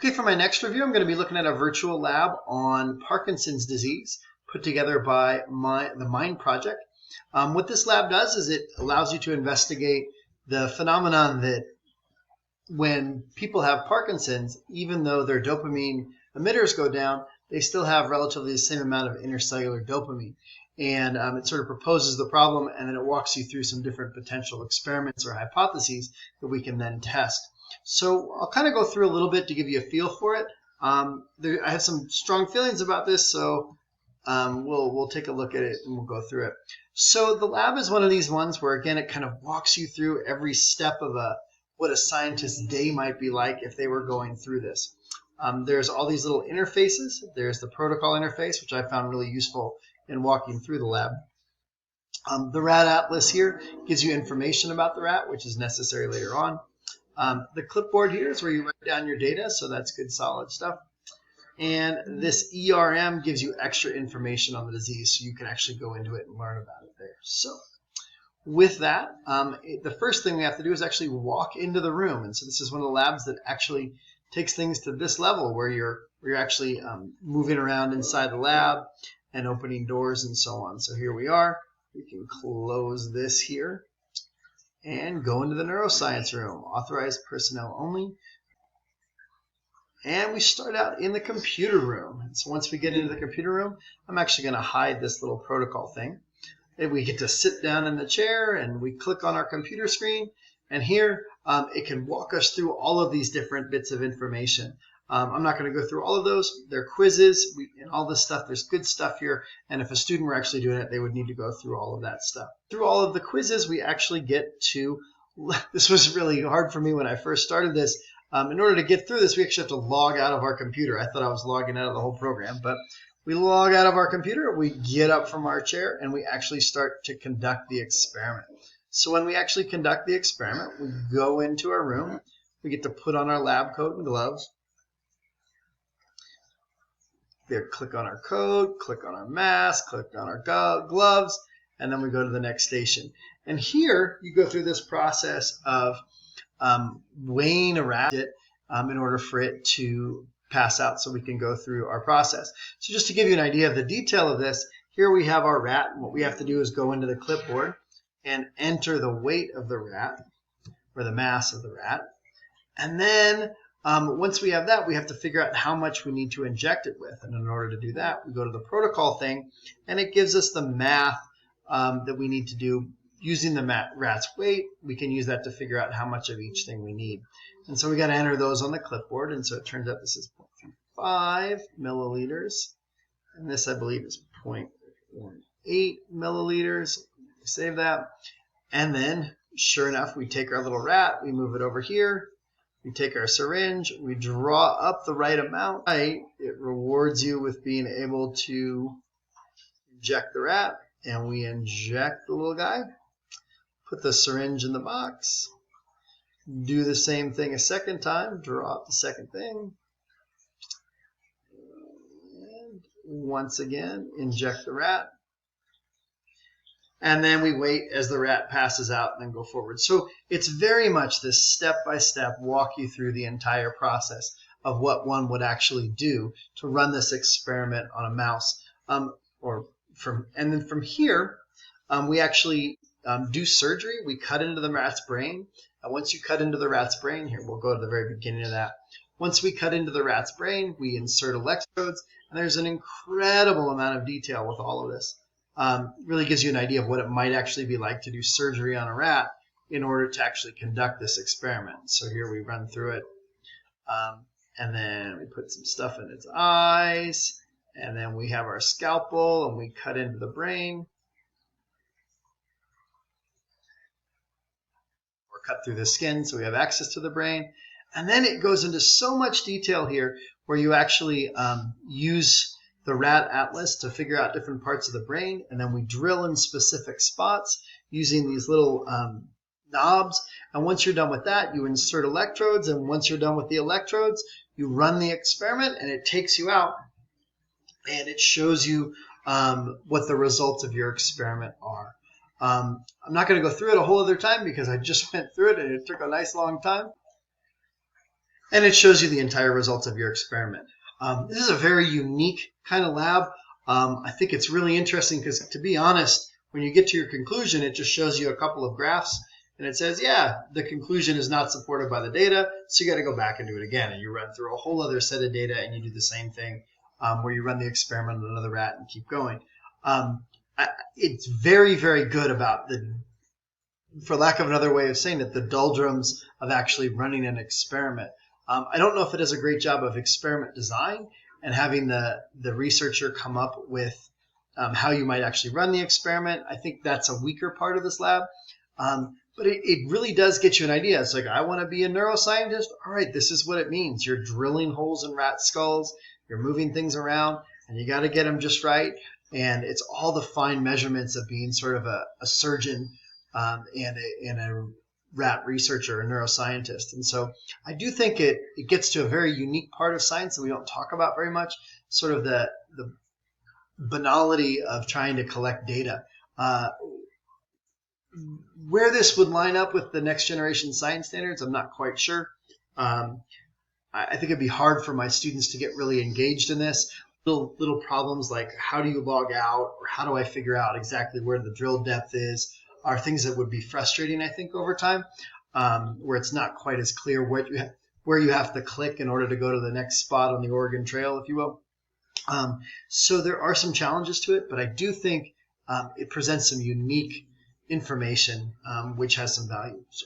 Okay, for my next review, I'm going to be looking at a virtual lab on Parkinson's disease put together by the Mind Project. What this lab does is it allows you to investigate the phenomenon that when people have Parkinson's, even though their dopamine emitters go down, they still have relatively the same amount of intercellular dopamine. And it sort of proposes the problem, and then it walks you through some different potential experiments or hypotheses that we can then test. So I'll kind of go through a little bit to give you a feel for it. I have some strong feelings about this, so we'll take a look at it and we'll go through it. So the lab is one of these ones where, again, it kind of walks you through every step of what a scientist's day might be like if they were going through this. There's all these little interfaces. There's the protocol interface, which I found really useful in walking through the lab. The Rad Atlas here gives you information about the rat, which is necessary later on. The clipboard here is where you write down your data, so that's good solid stuff. And this ERM gives you extra information on the disease, so you can actually go into it and learn about it there. So with that, the first thing we have to do is actually walk into the room. And so this is one of the labs that actually takes things to this level where you're actually moving around inside the lab and opening doors and so on. So here we are. We can close this here and go into the neuroscience room. Authorized personnel only. And we start out in the computer room. So once we get into the computer room, I'm actually going to hide this little protocol thing. And we get to sit down in the chair and we click on our computer screen. And here it can walk us through all of these different bits of information. I'm not going to go through all of those. They're quizzes and all this stuff. There's good stuff here. And if a student were actually doing it, they would need to go through all of that stuff. Through all of the quizzes, we actually get to, this was really hard for me when I first started this. In order to get through this, we actually have to log out of our computer. I thought I was logging out of the whole program, but we log out of our computer, we get up from our chair, and we actually start to conduct the experiment. So when we actually conduct the experiment, we go into our room. We get to put on our lab coat and gloves. There, click on our coat, click on our mask, click on our gloves, and then we go to the next station. And here, you go through this process of weighing a rat in order for it to pass out so we can go through our process. So just to give you an idea of the detail of this, here we have our rat, and what we have to do is go into the clipboard and enter the weight of the rat, or the mass of the rat. And then once we have that, we have to figure out how much we need to inject it with. And in order to do that, we go to the protocol thing, and it gives us the math that we need to do. Using the rat's weight, we can use that to figure out how much of each thing we need. And so we got to enter those on the clipboard. And so it turns out this is 0.35 milliliters. And this, I believe, is 0.18 milliliters. We save that. And then, sure enough, we take our little rat, we move it over here. We take our syringe, we draw up the right amount. It rewards you with being able to inject the rat. And we inject the little guy. Put the syringe in the box. Do the same thing a second time. Draw up the second thing. And once again, inject the rat. And then we wait as the rat passes out and then go forward. So it's very much this step-by-step walk you through the entire process of what one would actually do to run this experiment on a mouse. And then from here, we actually do surgery. We cut into the rat's brain. Once you cut into the rat's brain, here, we'll go to the very beginning of that. Once we cut into the rat's brain, we insert electrodes, and there's an incredible amount of detail with all of this. Really gives you an idea of what it might actually be like to do surgery on a rat in order to actually conduct this experiment. So here we run through it, and then we put some stuff in its eyes, and then we have our scalpel, and we cut into the brain. Or cut through the skin so we have access to the brain. And then it goes into so much detail here where you actually use the Rad Atlas to figure out different parts of the brain, and then we drill in specific spots using these little knobs. And once you're done with that, you insert electrodes, and once you're done with the electrodes, you run the experiment, and it takes you out, and it shows you what the results of your experiment are. I'm not going to go through it a whole other time because I just went through it, and it took a nice long time. and it shows you the entire results of your experiment. This is a very unique kind of lab. I think it's really interesting because, to be honest, when you get to your conclusion, it just shows you a couple of graphs and it says, yeah, the conclusion is not supported by the data, so you got to go back and do it again. And you run through a whole other set of data and you do the same thing where you run the experiment on another rat and keep going. It's very, very good about for lack of another way of saying it, the doldrums of actually running an experiment. I don't know if it does a great job of experiment design and having the researcher come up with how you might actually run the experiment. I think that's a weaker part of this lab. But it really does get you an idea. It's like, I want to be a neuroscientist. All right, this is what it means. You're drilling holes in rat skulls. You're moving things around, and you got to get them just right. And it's all the fine measurements of being sort of a surgeon and a rat researcher, a neuroscientist. And so I do think it gets to a very unique part of science that we don't talk about very much, sort of the banality of trying to collect data. Where this would line up with the next generation science standards, I'm not quite sure. I think it'd be hard for my students to get really engaged in this. Little problems like how do you log out or how do I figure out exactly where the drill depth is are things that would be frustrating, I think, over time, where it's not quite as clear where you have to click in order to go to the next spot on the Oregon Trail, if you will. So there are some challenges to it, but I do think it presents some unique information which has some value. So